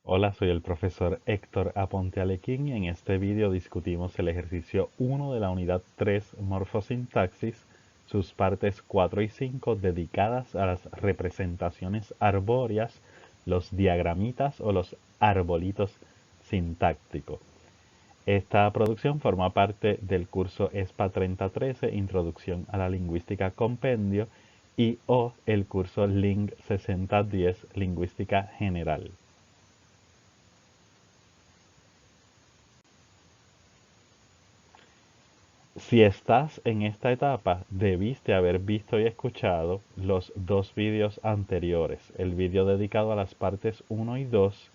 Hola, soy el profesor Héctor Aponte Alequín y en este vídeo discutimos el ejercicio 1 de la unidad 3 Morfosintaxis, sus partes 4 y 5 dedicadas a las representaciones arbóreas, los diagramitas o los arbolitos sintácticos. Esta producción forma parte del curso ESPA 3013, Introducción a la Lingüística Compendio, y o el curso LING 6010, Lingüística General. Si estás en esta etapa, debiste haber visto y escuchado los dos vídeos anteriores, el vídeo dedicado a las partes 1 y 2,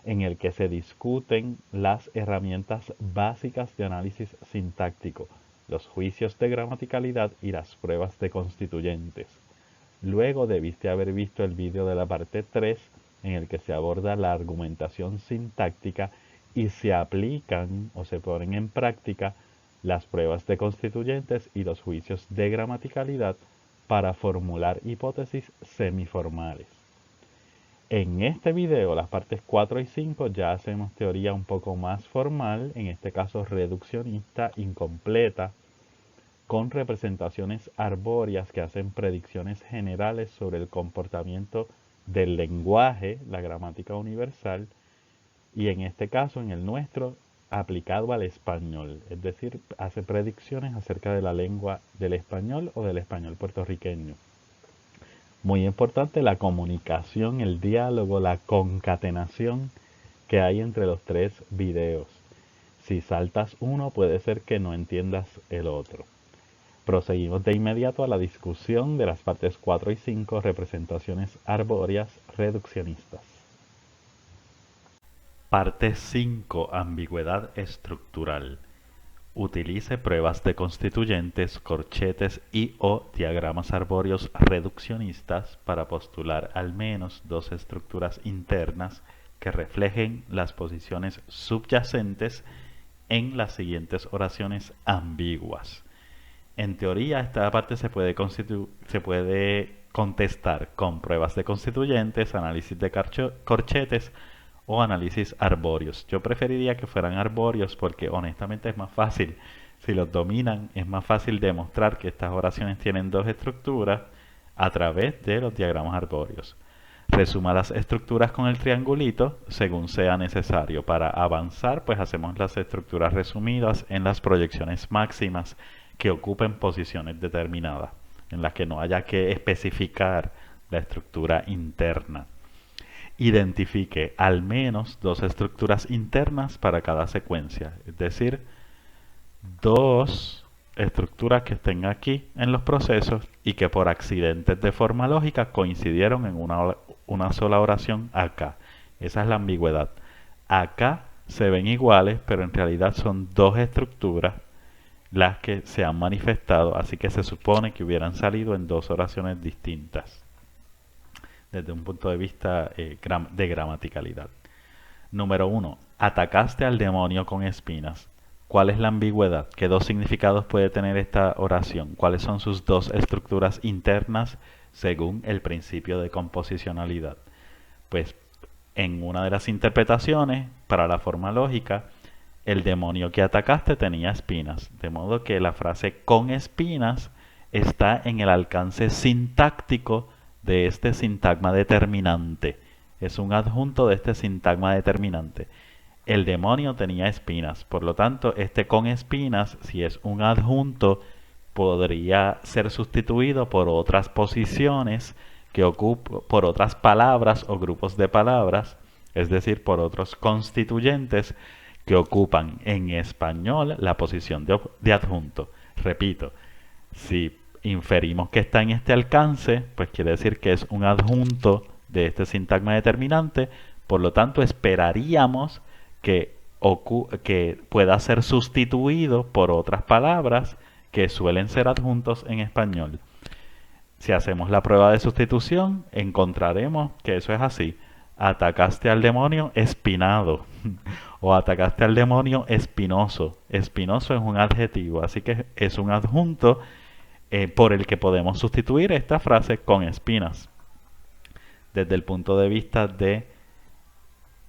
en el que se discuten las herramientas básicas de análisis sintáctico, los juicios de gramaticalidad y las pruebas de constituyentes. Luego debiste haber visto el vídeo de la parte 3, en el que se aborda la argumentación sintáctica y se aplican o se ponen en práctica las pruebas de constituyentes y los juicios de gramaticalidad para formular hipótesis semiformales. En este video, las partes 4 y 5, ya hacemos teoría un poco más formal, en este caso reduccionista, incompleta, con representaciones arbóreas que hacen predicciones generales sobre el comportamiento del lenguaje, la gramática universal, y en este caso, en el nuestro, aplicado al español, es decir, hace predicciones acerca de la lengua del español o del español puertorriqueño. Muy importante la comunicación, el diálogo, la concatenación que hay entre los tres videos. Si saltas uno, puede ser que no entiendas el otro. Proseguimos de inmediato a la discusión de las partes 4 y 5, representaciones arbóreas reduccionistas. Parte 5. Ambigüedad estructural. Utilice pruebas de constituyentes, corchetes y o diagramas arbóreos reduccionistas para postular al menos dos estructuras internas que reflejen las posiciones subyacentes en las siguientes oraciones ambiguas. En teoría, esta parte se puede contestar con pruebas de constituyentes, análisis de corchetes o análisis arbóreos. Yo preferiría que fueran arbóreos porque honestamente es más fácil. Si los dominan, es más fácil demostrar que estas oraciones tienen dos estructuras a través de los diagramas arbóreos. Resuma las estructuras con el triangulito según sea necesario. Para avanzar, pues hacemos las estructuras resumidas en las proyecciones máximas que ocupen posiciones determinadas, en las que no haya que especificar la estructura interna. Identifique al menos dos estructuras internas para cada secuencia, es decir, dos estructuras que estén aquí en los procesos y que por accidentes de forma lógica coincidieron en una sola oración acá. Esa es la ambigüedad. Acá se ven iguales, pero en realidad son dos estructuras las que se han manifestado, así que se supone que hubieran salido en dos oraciones distintas desde un punto de vista de gramaticalidad. Número 1. Atacaste al demonio con espinas. ¿Cuál es la ambigüedad? ¿Qué dos significados puede tener esta oración? ¿Cuáles son sus dos estructuras internas según el principio de composicionalidad? Pues en una de las interpretaciones, para la forma lógica, el demonio que atacaste tenía espinas, de modo que la frase con espinas está en el alcance sintáctico de este sintagma determinante. Es un adjunto de este sintagma determinante. El demonio tenía espinas, por lo tanto, este con espinas, si es un adjunto, podría ser sustituido por otras posiciones por otras palabras o grupos de palabras, es decir, por otros constituyentes que ocupan en español la posición de adjunto. Repito, si inferimos que está en este alcance, pues quiere decir que es un adjunto de este sintagma determinante, por lo tanto esperaríamos que pueda ser sustituido por otras palabras que suelen ser adjuntos en español. Si hacemos la prueba de sustitución, encontraremos que eso es así. Atacaste al demonio espinado o atacaste al demonio espinoso. Espinoso es un adjetivo, así que es un adjunto por el que podemos sustituir esta frase con espinas. Desde el punto de vista de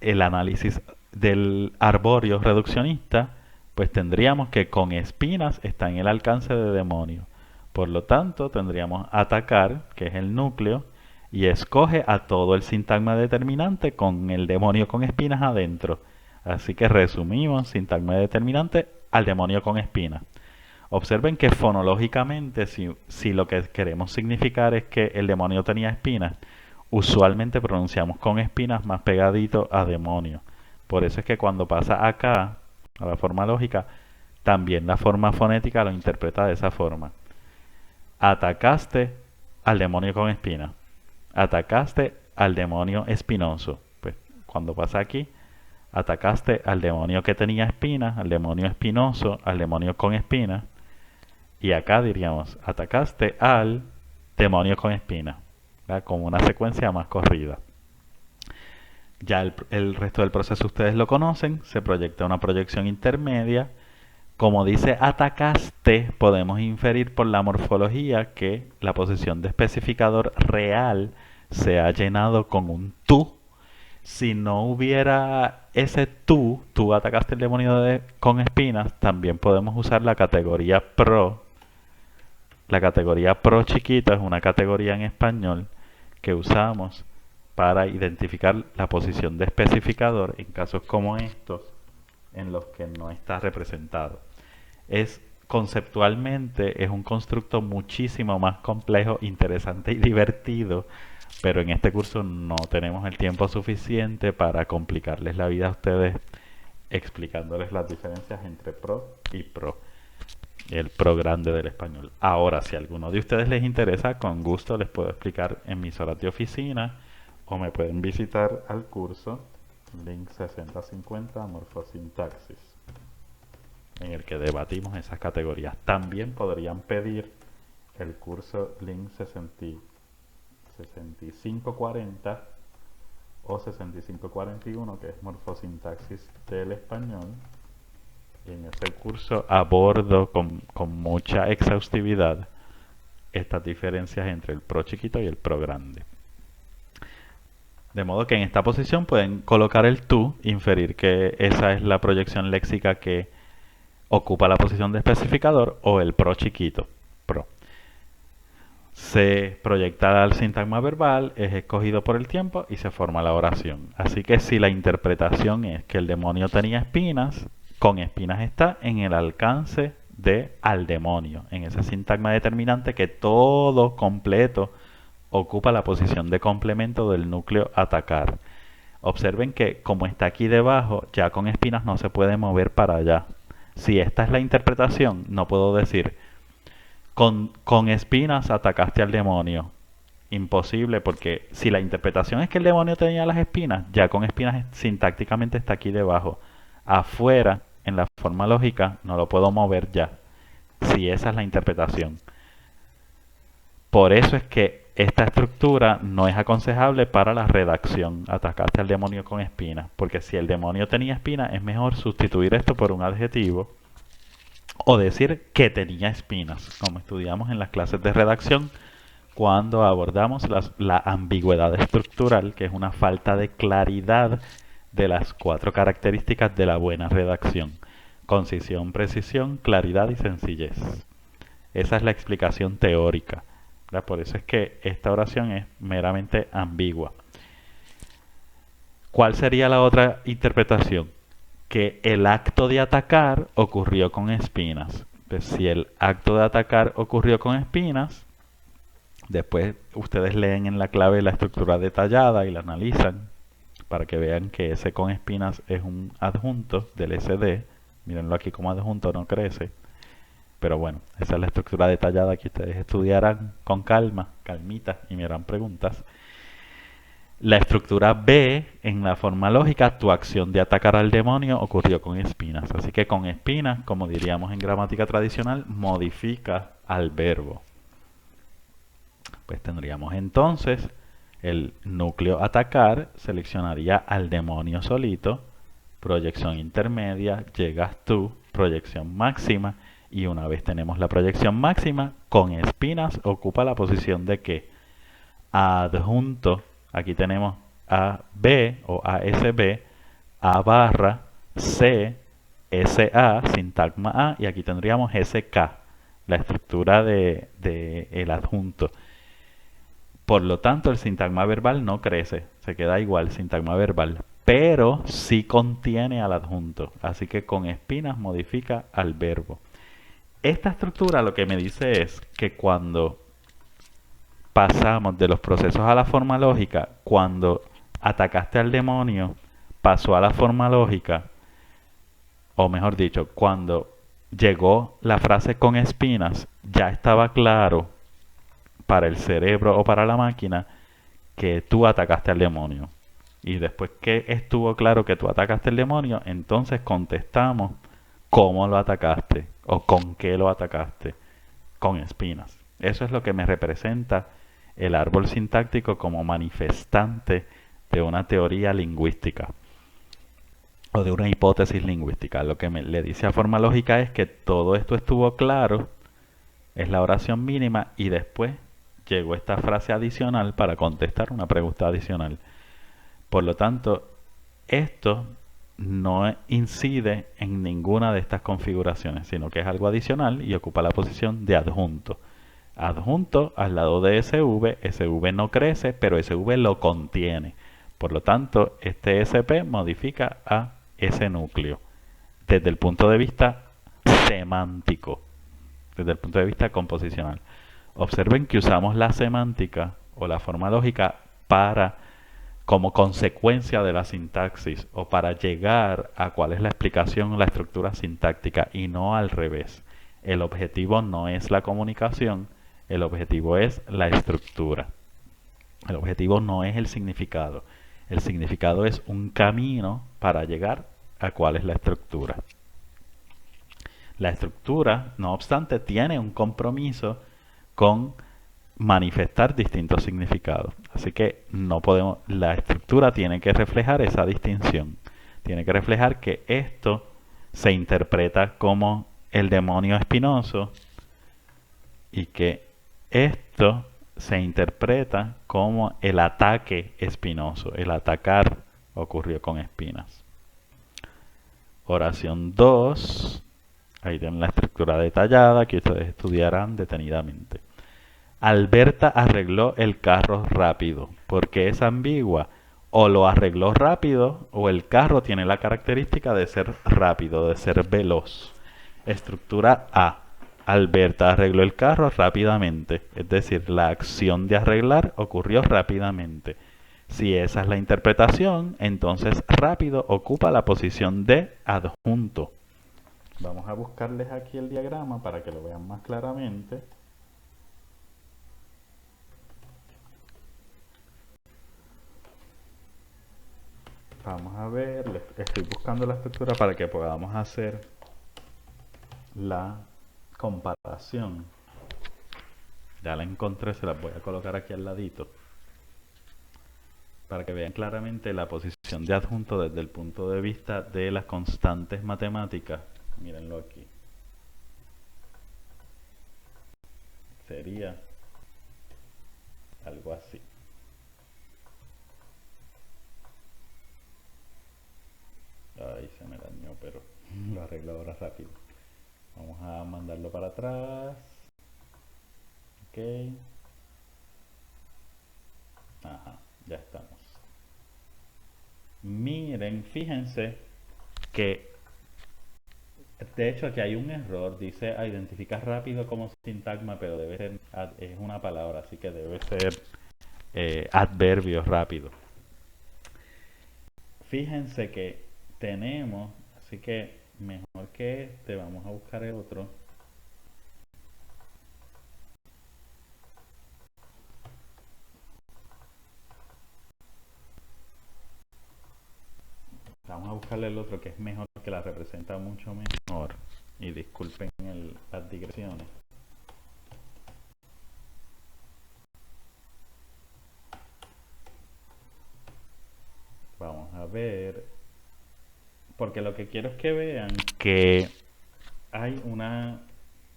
el análisis del arbóreo reduccionista, pues tendríamos que con espinas está en el alcance de demonio. Por lo tanto, tendríamos atacar, que es el núcleo, y escoge a todo el sintagma determinante con el demonio con espinas adentro. Así que resumimos, sintagma determinante al demonio con espinas. Observen que fonológicamente, si lo que queremos significar es que el demonio tenía espinas, usualmente pronunciamos con espinas más pegadito a demonio. Por eso es que cuando pasa acá, a la forma lógica, también la forma fonética lo interpreta de esa forma. Atacaste al demonio con espinas. Atacaste al demonio espinoso. Pues cuando pasa aquí, atacaste al demonio que tenía espinas, al demonio espinoso, al demonio con espinas. Y acá diríamos, atacaste al demonio con espinas, como una secuencia más corrida. Ya el resto del proceso ustedes lo conocen, se proyecta una proyección intermedia. Como dice atacaste, podemos inferir por la morfología que la posición de especificador real se ha llenado con un tú. Si no hubiera ese tú atacaste el demonio con espinas, también podemos usar la categoría pro. La categoría pro chiquito es una categoría en español que usamos para identificar la posición de especificador en casos como estos en los que no está representado. Conceptualmente es un constructo muchísimo más complejo, interesante y divertido, pero en este curso no tenemos el tiempo suficiente para complicarles la vida a ustedes explicándoles las diferencias entre pro y pro, el pro grande del español. Ahora, si a alguno de ustedes les interesa, con gusto les puedo explicar en mis horas de oficina o me pueden visitar al curso link 6050 morfosintaxis, en el que debatimos esas categorías. También podrían pedir el curso link 6540 o 6541, que es morfosintaxis del español. Y en ese curso abordo con mucha exhaustividad estas diferencias entre el pro chiquito y el pro grande. De modo que en esta posición pueden colocar el tú, inferir que esa es la proyección léxica que ocupa la posición de especificador, o el pro chiquito, pro. Se proyecta al sintagma verbal, es escogido por el tiempo y se forma la oración. Así que si la interpretación es que el demonio tenía espinas, con espinas está en el alcance de al demonio, en ese sintagma determinante que todo completo ocupa la posición de complemento del núcleo atacar. Observen que como está aquí debajo, ya con espinas no se puede mover para allá. Si esta es la interpretación, no puedo decir con espinas atacaste al demonio. Imposible, porque si la interpretación es que el demonio tenía las espinas, ya con espinas sintácticamente está aquí debajo. Afuera, en la forma lógica, no lo puedo mover ya, si esa es la interpretación. Por eso es que esta estructura no es aconsejable para la redacción. Atacaste al demonio con espinas, porque si el demonio tenía espinas, es mejor sustituir esto por un adjetivo o decir que tenía espinas, como estudiamos en las clases de redacción cuando abordamos la ambigüedad estructural, que es una falta de claridad de las 4 características de la buena redacción: concisión, precisión, claridad y sencillez. Esa es la explicación teórica. Por eso es que esta oración es meramente ambigua. ¿Cuál sería la otra interpretación? Que el acto de atacar ocurrió con espinas. Pues si el acto de atacar ocurrió con espinas, después ustedes leen en la clave la estructura detallada y la analizan para que vean que ese con espinas es un adjunto del SD. Mírenlo aquí como adjunto, no crece. Pero bueno, esa es la estructura detallada que ustedes estudiarán con calma, calmita, y me harán preguntas. La estructura B, en la forma lógica, tu acción de atacar al demonio ocurrió con espinas. Así que con espinas, como diríamos en gramática tradicional, modifica al verbo. Pues tendríamos entonces el núcleo atacar, seleccionaría al demonio solito, proyección intermedia, llegas tú, proyección máxima, y una vez tenemos la proyección máxima, con espinas ocupa la posición de que adjunto. Aquí tenemos AB o ASB, A barra C SA, sintagma A, y aquí tendríamos SK, la estructura de el adjunto. Por lo tanto, el sintagma verbal no crece, se queda igual, sintagma verbal, pero sí contiene al adjunto, así que con espinas modifica al verbo. Esta estructura lo que me dice es que cuando pasamos de los procesos a la forma lógica, cuando atacaste al demonio, pasó a la forma lógica, o mejor dicho, cuando llegó la frase con espinas, ya estaba claro para el cerebro o para la máquina que tú atacaste al demonio. Y después que estuvo claro que tú atacaste al demonio, entonces contestamos cómo lo atacaste o con qué lo atacaste, con espinas. Eso es lo que me representa el árbol sintáctico como manifestante de una teoría lingüística o de una hipótesis lingüística. Lo que le dice a forma lógica es que todo esto estuvo claro, es la oración mínima y después llegó esta frase adicional para contestar una pregunta adicional. Por lo tanto, esto no incide en ninguna de estas configuraciones, sino que es algo adicional y ocupa la posición de adjunto. Adjunto al lado de SV, SV no crece, pero SV lo contiene. Por lo tanto, este SP modifica a ese núcleo desde el punto de vista semántico, desde el punto de vista composicional. Observen que usamos la semántica o la forma lógica para como consecuencia de la sintaxis o para llegar a cuál es la explicación, la estructura sintáctica y no al revés. El objetivo no es la comunicación, el objetivo es la estructura. El objetivo no es el significado. El significado es un camino para llegar a cuál es la estructura. La estructura, no obstante, tiene un compromiso con manifestar distintos significados. Así que no podemos, la estructura tiene que reflejar esa distinción. Tiene que reflejar que esto se interpreta como el demonio espinoso y que esto se interpreta como el ataque espinoso. El atacar ocurrió con espinas. Oración 2. Ahí tienen la estructura detallada que ustedes estudiarán detenidamente. Alberta arregló el carro rápido. ¿Por qué es ambigua? O lo arregló rápido o el carro tiene la característica de ser rápido, de ser veloz. Estructura A. Alberta arregló el carro rápidamente. Es decir, la acción de arreglar ocurrió rápidamente. Si esa es la interpretación, entonces rápido ocupa la posición de adjunto. Vamos a buscarles aquí el diagrama para que lo vean más claramente. Vamos a ver, estoy buscando la estructura para que podamos hacer la comparación. Ya la encontré, se la voy a colocar aquí al ladito para que vean claramente la posición de adjunto desde el punto de vista de las constantes matemáticas. Mírenlo aquí. Sería algo así. Ay, se me dañó, pero lo arreglo ahora rápido. Vamos a mandarlo para atrás. Ok. Ajá, ya estamos. Miren, fíjense que de hecho aquí hay un error. Dice identifica rápido como sintagma, pero debe ser, es una palabra, así que debe ser adverbio rápido. Fíjense que tenemos, así que mejor que este, vamos a buscar el otro. Vamos a buscarle el otro que es mejor, que la representa mucho mejor. Y disculpen las digresiones. Vamos a ver. Porque lo que quiero es que vean que hay una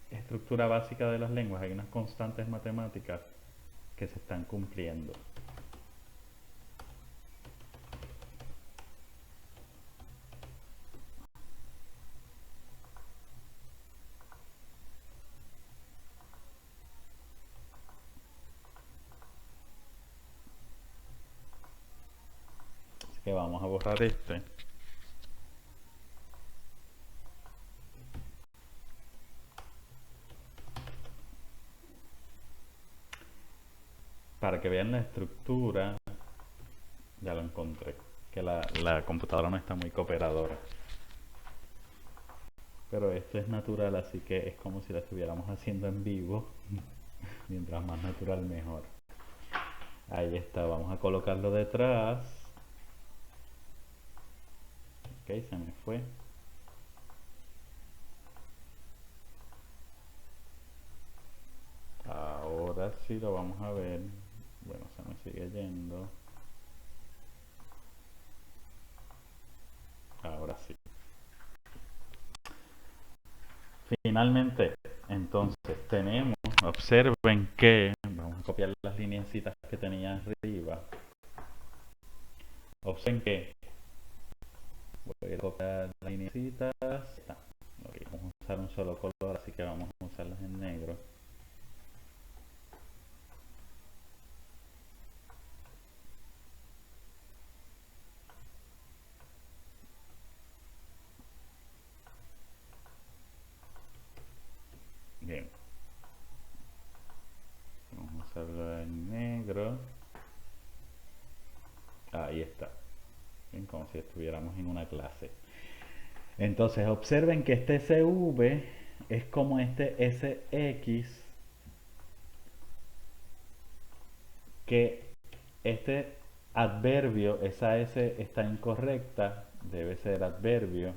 estructura básica de las lenguas, hay unas constantes matemáticas que se están cumpliendo. que vamos a borrar este. Para que vean la estructura, ya lo encontré, que la computadora no está muy cooperadora. Pero esto es natural, así que es como si la estuviéramos haciendo en vivo. Mientras más natural, mejor. Ahí está, vamos a colocarlo detrás. Ok, se me fue. Ahora sí lo vamos a ver. Bueno, se me sigue yendo. Ahora sí. Finalmente, entonces tenemos, observen que, vamos a copiar las lineecitas que tenía arriba. Observen que, voy a copiar las lineecitas. Okay, vamos a usar un solo color, así que vamos a usarlas en negro. Bien, vamos a usarlo en negro. Ahí está. Bien, como si estuviéramos en una clase. Entonces observen que este SV es como este SX, que este adverbio, esa S está incorrecta, debe ser adverbio,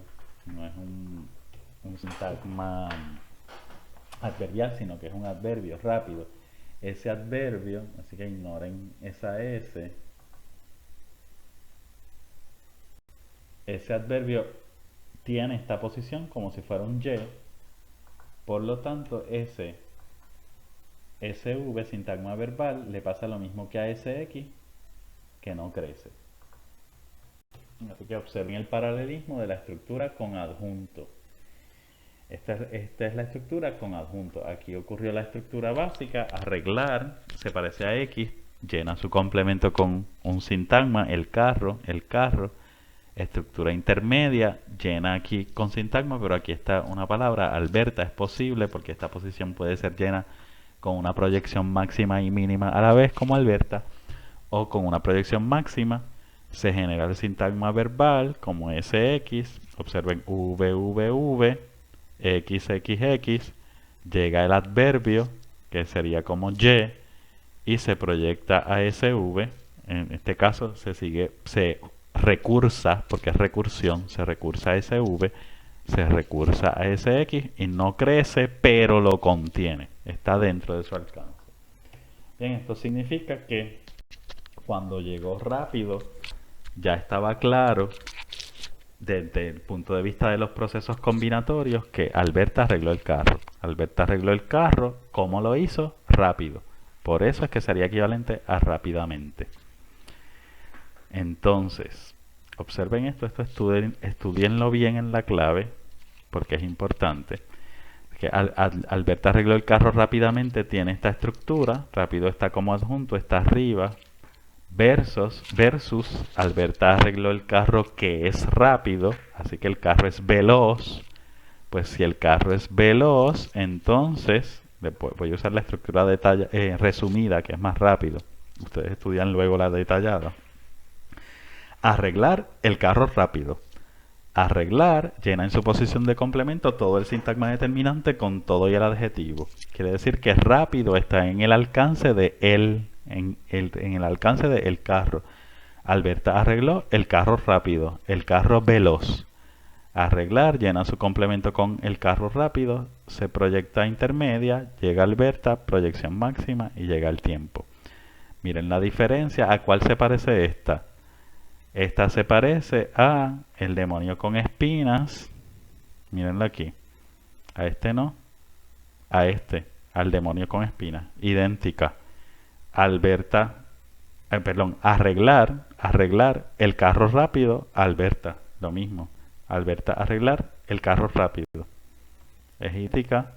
no es un sintagma adverbial, sino que es un adverbio rápido. Ese adverbio, así que ignoren esa S, ese adverbio tiene esta posición como si fuera un Y, por lo tanto ese SV, sintagma verbal, le pasa lo mismo que a SX, que no crece. Así que observen el paralelismo de la estructura con adjunto. Esta es la estructura con adjunto. Aquí ocurrió la estructura básica, arreglar, se parece a X, llena su complemento con un sintagma, el carro, estructura intermedia, llena aquí con sintagma, pero aquí está una palabra, Alberta, es posible porque esta posición puede ser llena con una proyección máxima y mínima a la vez como Alberta, o con una proyección máxima se genera el sintagma verbal como SX, observen VVV, XXX, llega el adverbio que sería como y se proyecta a SV, en este caso se recursa, porque es recursión, se recursa a SV, se recursa a SX y no crece, pero lo contiene, está dentro de su alcance. Bien, esto significa que cuando llegó rápido ya estaba claro desde el punto de vista de los procesos combinatorios que Alberta arregló el carro. Alberta arregló el carro, ¿cómo lo hizo? Rápido. Por eso es que sería equivalente a rápidamente. Entonces, observen esto estudienlo bien en la clave, porque es importante. Que Alberta arregló el carro rápidamente, tiene esta estructura, rápido está como adjunto, está arriba, versus Alberta arregló el carro que es rápido, así que el carro es veloz. Pues si el carro es veloz, entonces voy a usar la estructura resumida, que es más rápido. Ustedes estudian luego la detallada. Arreglar el carro rápido. Arreglar llena en su posición de complemento todo el sintagma determinante con todo y el adjetivo. Quiere decir que rápido está en el alcance de él, en el alcance de el carro. Alberta arregló el carro rápido, el carro veloz. Arreglar llena su complemento con el carro rápido, se proyecta intermedia, llega Alberta, proyección máxima y llega el tiempo. Miren la diferencia. ¿A cuál se parece esta? Esta se parece a el demonio con espinas. Mírenlo aquí. A este no. A este. Al demonio con espinas. Idéntica. Alberta. Arreglar. Arreglar el carro rápido. Alberta. Lo mismo. Alberta arreglar el carro rápido. Es idéntica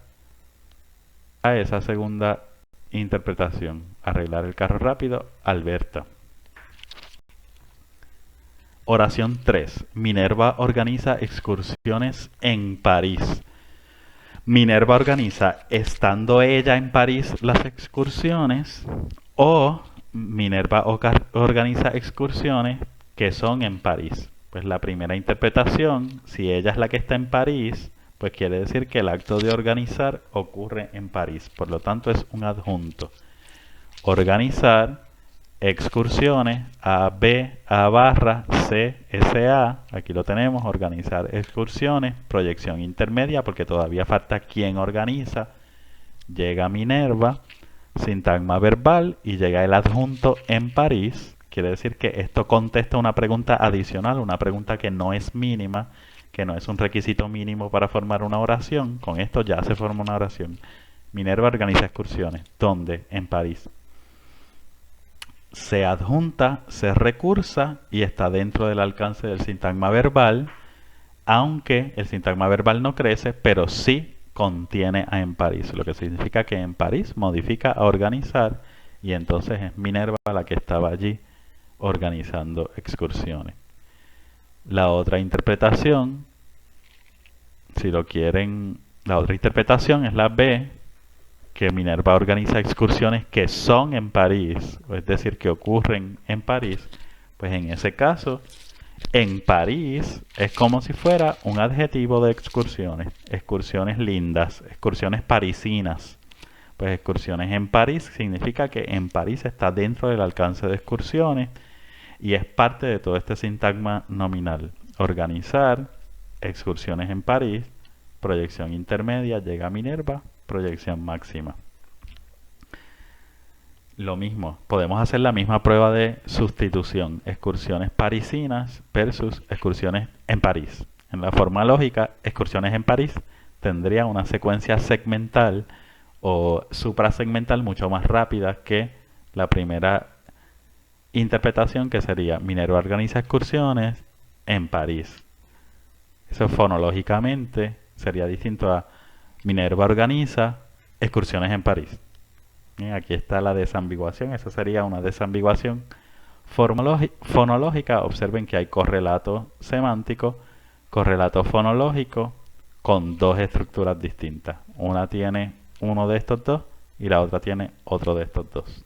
a esa segunda interpretación. Arreglar el carro rápido. Alberta. Oración 3. Minerva organiza excursiones en París. Minerva organiza, estando ella en París, las excursiones, o Minerva organiza excursiones que son en París. Pues la primera interpretación, si ella es la que está en París, pues quiere decir que el acto de organizar ocurre en París. Por lo tanto, es un adjunto. Organizar excursiones A, B, A barra, C, S, A. Aquí lo tenemos, organizar excursiones, proyección intermedia, porque todavía falta quién organiza. Llega Minerva, sintagma verbal y llega el adjunto en París. Quiere decir que esto contesta una pregunta adicional, una pregunta que no es mínima, que no es un requisito mínimo para formar una oración. Con esto ya se forma una oración. Minerva organiza excursiones. ¿Dónde? En París. Se adjunta, se recursa y está dentro del alcance del sintagma verbal, aunque el sintagma verbal no crece, pero sí contiene a en París, lo que significa que en París modifica a organizar y entonces es Minerva la que estaba allí organizando excursiones. La otra interpretación, si lo quieren, la otra interpretación es la B, que Minerva organiza excursiones que son en París, es decir, que ocurren en París. Pues en ese caso, en París es como si fuera un adjetivo de excursiones. Excursiones lindas, excursiones parisinas. Pues excursiones en París significa que en París está dentro del alcance de excursiones y es parte de todo este sintagma nominal. Organizar, excursiones en París, proyección intermedia, llega Minerva, proyección máxima. Lo mismo, podemos hacer la misma prueba de sustitución. Excursiones parisinas versus excursiones en París. En la forma lógica, excursiones en París tendría una secuencia segmental o suprasegmental mucho más rápida que la primera interpretación, que sería Minerva organiza excursiones en París. Eso fonológicamente sería distinto a Minerva organiza excursiones en París. Bien, aquí está la desambiguación, esa sería una desambiguación fonológica. Observen que hay correlato semántico, correlato fonológico con dos estructuras distintas. Una tiene uno de estos dos y la otra tiene otro de estos dos.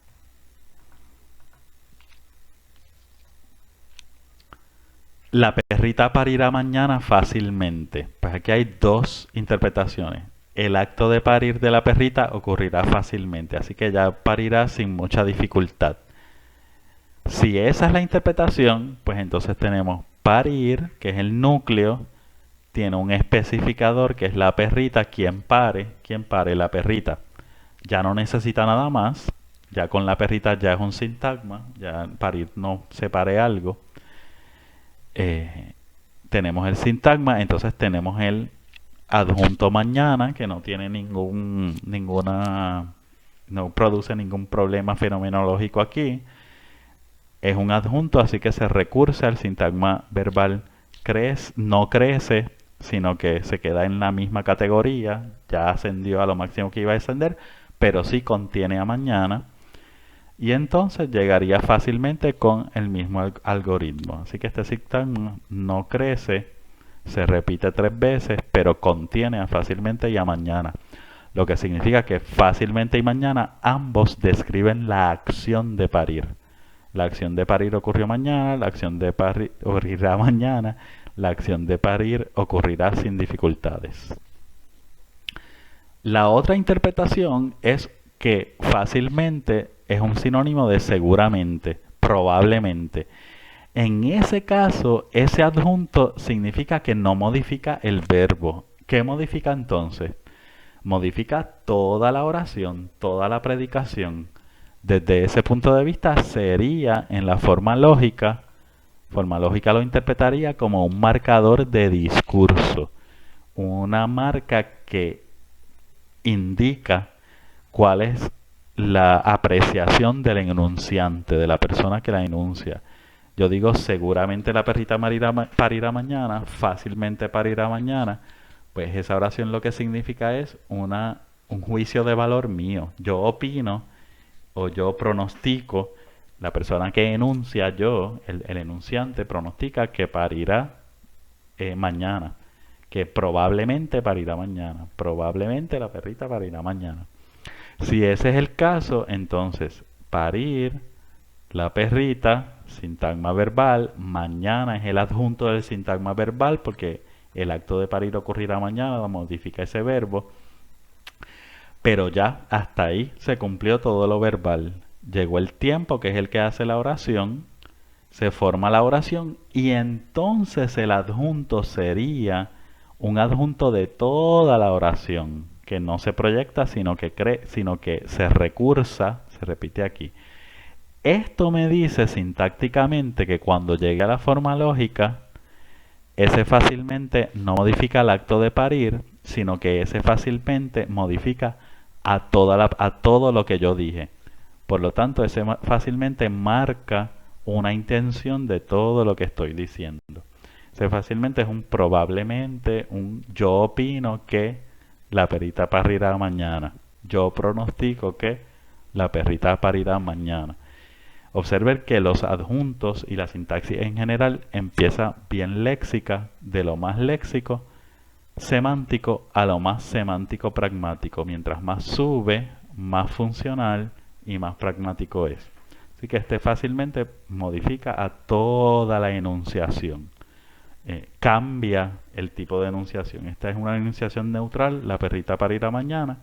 La perrita parirá mañana fácilmente. Pues aquí hay dos interpretaciones. El acto de parir de la perrita ocurrirá fácilmente, así que ya parirá sin mucha dificultad. Si esa es la interpretación, pues entonces tenemos parir, que es el núcleo, tiene un especificador que es la perrita, quien pare la perrita. Ya no necesita nada más, ya con la perrita ya es un sintagma, ya parir no separe algo. Tenemos el sintagma, entonces tenemos el adjunto mañana, que no tiene no produce ningún problema fenomenológico aquí. Es un adjunto, así que se recursa al sintagma verbal no crece, sino que se queda en la misma categoría, ya ascendió a lo máximo que iba a ascender, pero sí contiene a mañana. Y entonces llegaría fácilmente con el mismo algoritmo. Así que este sintagma no crece, se repite 3 veces, pero contiene a fácilmente y a mañana. Lo que significa que fácilmente y mañana ambos describen la acción de parir. La acción de parir ocurrió mañana, la acción de parir ocurrirá mañana, la acción de parir ocurrirá sin dificultades. La otra interpretación es que fácilmente es un sinónimo de seguramente, probablemente. En ese caso, ese adjunto significa que no modifica el verbo. ¿Qué modifica entonces? Modifica toda la oración, toda la predicación. Desde ese punto de vista sería en la forma lógica lo interpretaría como un marcador de discurso. Una marca que indica cuál es la apreciación del enunciante, de la persona que la enuncia. Yo digo, seguramente la perrita parirá mañana, fácilmente parirá mañana. Pues esa oración lo que significa es un juicio de valor mío. Yo opino o yo pronostico La persona que enuncia, yo, el enunciante, pronostica que parirá mañana, que probablemente parirá mañana, probablemente la perrita parirá mañana. Si ese es el caso, entonces parir la perrita, sintagma verbal, mañana es el adjunto del sintagma verbal porque el acto de parir ocurrirá mañana, modifica ese verbo, pero ya hasta ahí se cumplió todo lo verbal. Llegó el tiempo, que es el que hace la oración, se forma la oración y entonces el adjunto sería un adjunto de toda la oración, que no se proyecta, sino que se recursa, se repite aquí. Esto me dice sintácticamente que cuando llegue a la forma lógica, ese fácilmente no modifica el acto de parir, sino que ese fácilmente modifica a todo lo que yo dije. Por lo tanto, ese fácilmente marca una intención de todo lo que estoy diciendo. Ese fácilmente es un probablemente, un yo opino que la perrita parirá mañana. Yo pronostico que la perrita parirá mañana. Observen que los adjuntos y la sintaxis en general empieza bien léxica, de lo más léxico, semántico a lo más semántico pragmático. Mientras más sube, más funcional y más pragmático es. Así que este fácilmente modifica a toda la enunciación. Cambia el tipo de enunciación. Esta es una enunciación neutral, la perrita parirá mañana,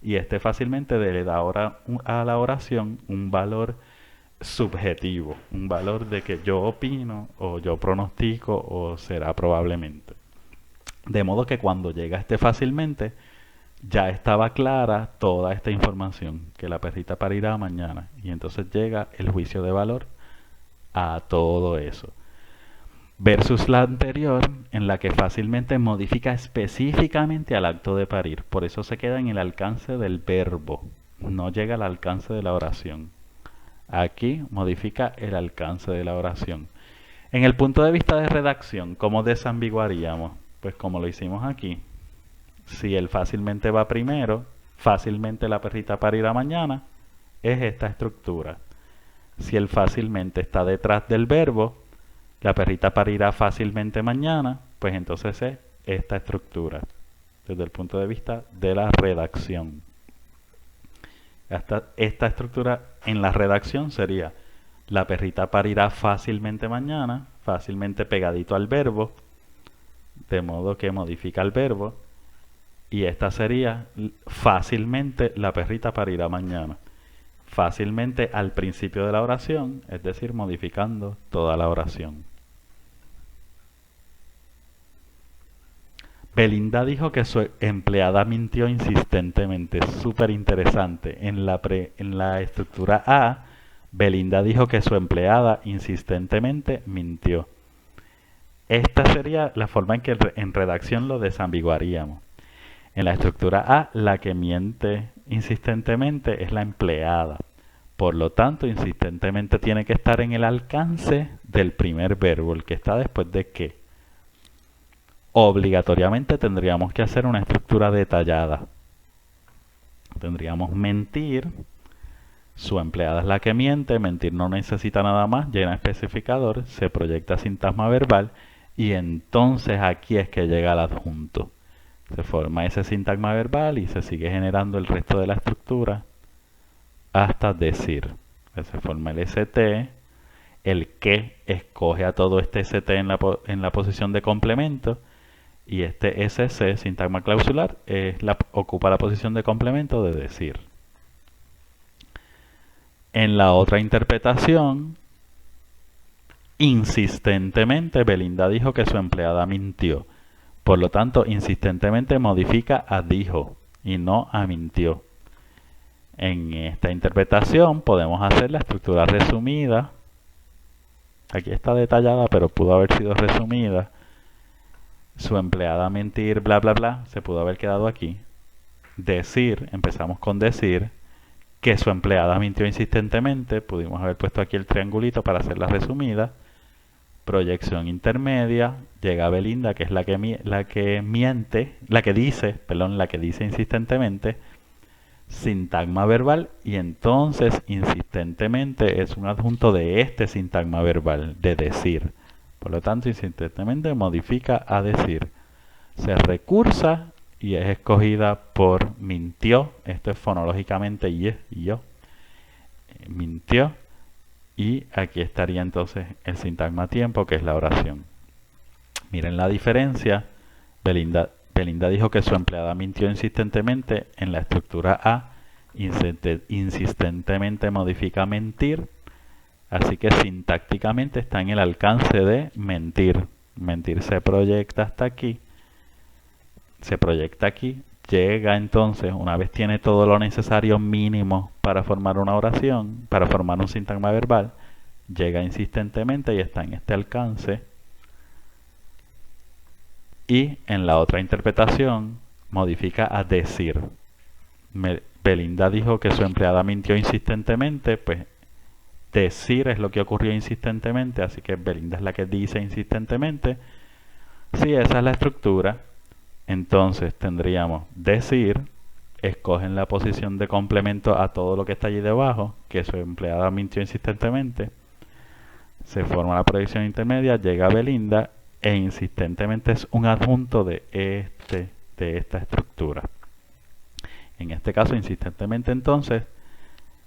y este fácilmente le da ahora a la oración un valor subjetivo, un valor de que yo opino o yo pronostico o será probablemente. De modo que cuando llega este fácilmente, ya estaba clara toda esta información, que la perrita parirá mañana. Y entonces llega el juicio de valor a todo eso. Versus la anterior, en la que fácilmente modifica específicamente al acto de parir. Por eso se queda en el alcance del verbo, no llega al alcance de la oración. Aquí modifica el alcance de la oración. En el punto de vista de redacción, ¿cómo desambiguaríamos? Pues como lo hicimos aquí. Si el fácilmente va primero, fácilmente la perrita parirá mañana, es esta estructura. Si el fácilmente está detrás del verbo, la perrita parirá fácilmente mañana, pues entonces es esta estructura, desde el punto de vista de la redacción. Esta estructura en la redacción sería: la perrita parirá fácilmente mañana, fácilmente pegadito al verbo, de modo que modifica el verbo, y esta sería fácilmente la perrita parirá mañana. Fácilmente al principio de la oración, es decir, modificando toda la oración. Belinda dijo que su empleada mintió insistentemente. Súper interesante. En la estructura A, Belinda dijo que su empleada insistentemente mintió. Esta sería la forma en que en redacción lo desambiguaríamos. En la estructura A, la que miente insistentemente es la empleada. Por lo tanto, insistentemente tiene que estar en el alcance del primer verbo, el que está después de que. Obligatoriamente tendríamos que hacer una estructura detallada. Tendríamos mentir, su empleada es la que miente, mentir no necesita nada más, llena especificador, se proyecta sintagma verbal y entonces aquí es que llega el adjunto. Se forma ese sintagma verbal y se sigue generando el resto de la estructura hasta decir. Se forma el ST, el que escoge a todo este ST en la posición de complemento. Y este SC, sintagma clausular, ocupa la posición de complemento de decir. En la otra interpretación, insistentemente Belinda dijo que su empleada mintió. Por lo tanto, insistentemente modifica a dijo y no a mintió. En esta interpretación podemos hacer la estructura resumida. Aquí está detallada, pero pudo haber sido resumida. Su empleada mentir, bla, bla, bla, se pudo haber quedado aquí. Decir, empezamos con decir que su empleada mintió insistentemente. Pudimos haber puesto aquí el triangulito para hacerla resumida. Proyección intermedia, llega Belinda, que es la que dice insistentemente. sintagma verbal y entonces insistentemente es un adjunto de este sintagma verbal, de decir. Por lo tanto, insistentemente modifica a decir. Se recursa y es escogida por mintió. Esto es fonológicamente yo. Mintió. Y aquí estaría entonces el sintagma tiempo, que es la oración. Miren la diferencia. Belinda dijo que su empleada mintió insistentemente en la estructura A. Insistentemente modifica mentir. Así que sintácticamente está en el alcance de mentir. Mentir se proyecta hasta aquí. Se proyecta aquí. Llega entonces, una vez tiene todo lo necesario mínimo para formar una oración, para formar un sintagma verbal, llega insistentemente y está en este alcance. Y en la otra interpretación modifica a decir. Belinda dijo que su empleada mintió insistentemente, pues decir es lo que ocurrió insistentemente, así que Belinda es la que dice insistentemente. Si esa es la estructura, entonces tendríamos decir, escogen la posición de complemento a todo lo que está allí debajo, que su empleada mintió insistentemente, se forma la proyección intermedia, llega Belinda e insistentemente es un adjunto de esta estructura. En este caso, insistentemente entonces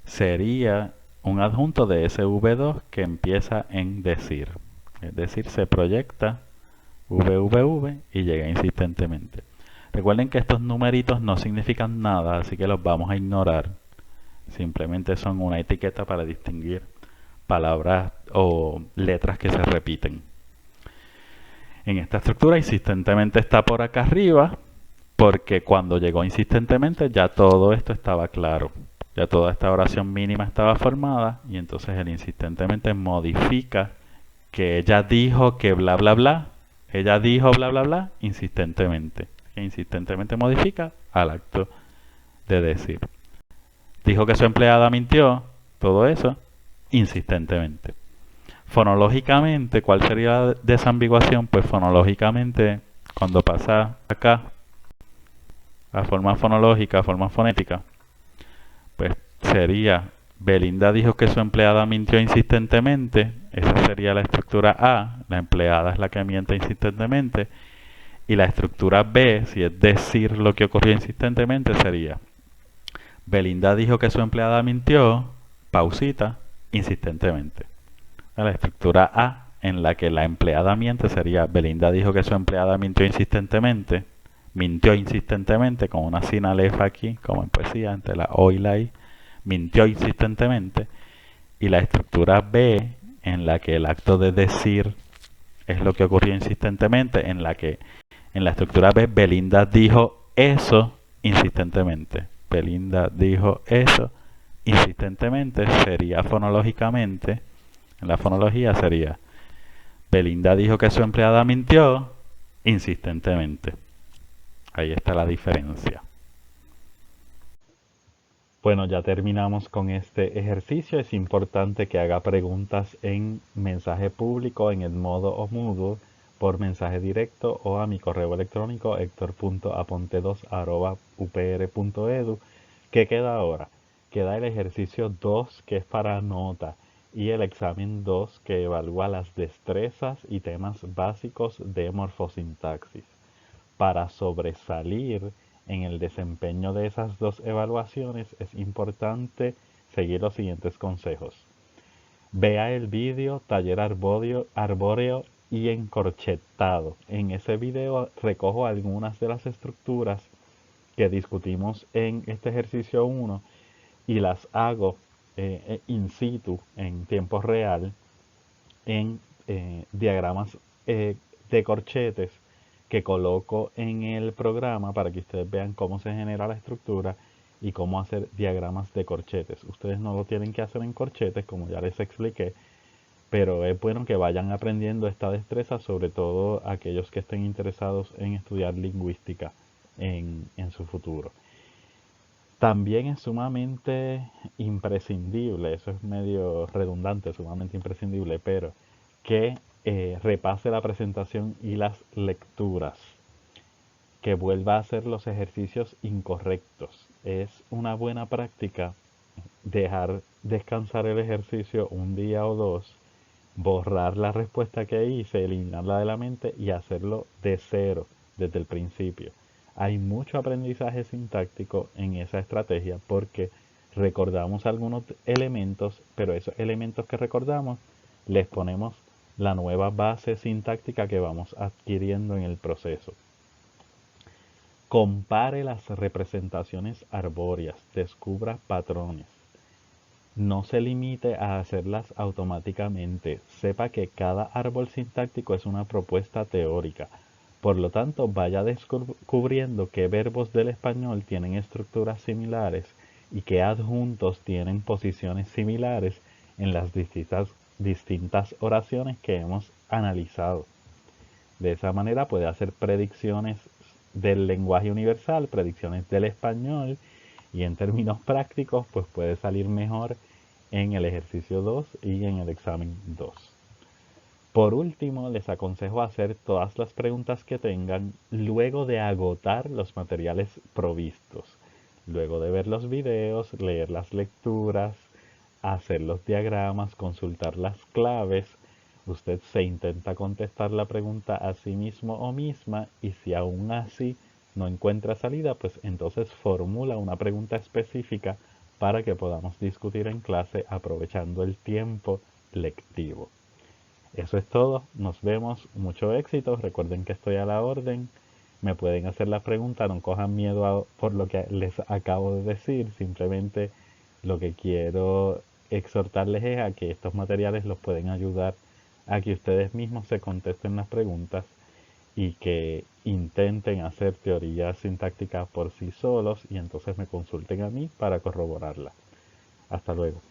sería un adjunto de SV2 que empieza en decir. Es decir, se proyecta VVV y llega insistentemente. Recuerden que estos numeritos no significan nada, así que los vamos a ignorar. Simplemente son una etiqueta para distinguir palabras o letras que se repiten. En esta estructura insistentemente está por acá arriba, porque cuando llegó insistentemente ya todo esto estaba claro. Ya toda esta oración mínima estaba formada y entonces el insistentemente modifica que ella dijo que bla bla bla. Ella dijo bla bla bla insistentemente. E insistentemente modifica al acto de decir. Dijo que su empleada mintió, todo eso, insistentemente. Fonológicamente, ¿cuál sería la desambiguación? Pues fonológicamente, cuando pasa acá a forma fonológica, a forma fonética, pues sería Belinda dijo que su empleada mintió insistentemente. Esa sería la estructura A. La empleada es la que miente insistentemente. Y la estructura B, si es decir lo que ocurrió insistentemente, sería Belinda dijo que su empleada mintió, pausita, insistentemente. La estructura A, en la que la empleada miente, sería Belinda dijo que su empleada mintió insistentemente, con una sinalefa aquí, como en poesía, entre la O y la I, mintió insistentemente. Y la estructura B, en la que el acto de decir es lo que ocurrió insistentemente, en la estructura B, Belinda dijo eso insistentemente. Belinda dijo eso insistentemente, sería fonológicamente, en la fonología sería Belinda dijo que su empleada mintió insistentemente. Ahí está la diferencia. Bueno, ya terminamos con este ejercicio. Es importante que haga preguntas en mensaje público en Edmodo o Moodle, por mensaje directo o a mi correo electrónico hector.aponte2@upr.edu. ¿Qué queda ahora? Queda el ejercicio 2, que es para nota, y el examen 2, que evalúa las destrezas y temas básicos de morfosintaxis. Para sobresalir en el desempeño de esas dos evaluaciones es importante seguir los siguientes consejos. Vea el vídeo Taller Arbóreo y Encorchetado. En ese video recojo algunas de las estructuras que discutimos en este ejercicio 1 y las hago in situ, en tiempo real, en diagramas de corchetes que coloco en el programa para que ustedes vean cómo se genera la estructura y cómo hacer diagramas de corchetes. Ustedes no lo tienen que hacer en corchetes, como ya les expliqué, pero es bueno que vayan aprendiendo esta destreza, sobre todo aquellos que estén interesados en estudiar lingüística en su futuro. También es sumamente imprescindible, eso es medio redundante, sumamente imprescindible, pero que repase la presentación y las lecturas, que vuelva a hacer los ejercicios incorrectos Es una buena práctica dejar descansar el ejercicio un día o dos, borrar la respuesta que hice, eliminarla de la mente y hacerlo de cero desde el principio. Hay mucho aprendizaje sintáctico en esa estrategia porque recordamos algunos elementos, pero esos elementos que recordamos les ponemos la nueva base sintáctica que vamos adquiriendo en el proceso. Compare las representaciones arbóreas, descubra patrones. No se limite a hacerlas automáticamente. Sepa que cada árbol sintáctico es una propuesta teórica. Por lo tanto, vaya descubriendo qué verbos del español tienen estructuras similares y qué adjuntos tienen posiciones similares en las distintas oraciones que hemos analizado. De esa manera puede hacer predicciones del lenguaje universal, predicciones del español, y en términos prácticos pues puede salir mejor en el ejercicio 2 y en el examen 2. Por último, les aconsejo hacer todas las preguntas que tengan luego de agotar los materiales provistos, luego de ver los videos, leer las lecturas, hacer los diagramas, consultar las claves. Usted se intenta contestar la pregunta a sí mismo o misma y si aún así no encuentra salida, pues entonces formula una pregunta específica para que podamos discutir en clase aprovechando el tiempo lectivo. Eso es todo, nos vemos, mucho éxito, recuerden que estoy a la orden, me pueden hacer la pregunta, no cojan miedo por lo que les acabo de decir, simplemente lo que quiero exhortarles es a que estos materiales los pueden ayudar a que ustedes mismos se contesten las preguntas y que intenten hacer teoría sintáctica por sí solos y entonces me consulten a mí para corroborarla. Hasta luego.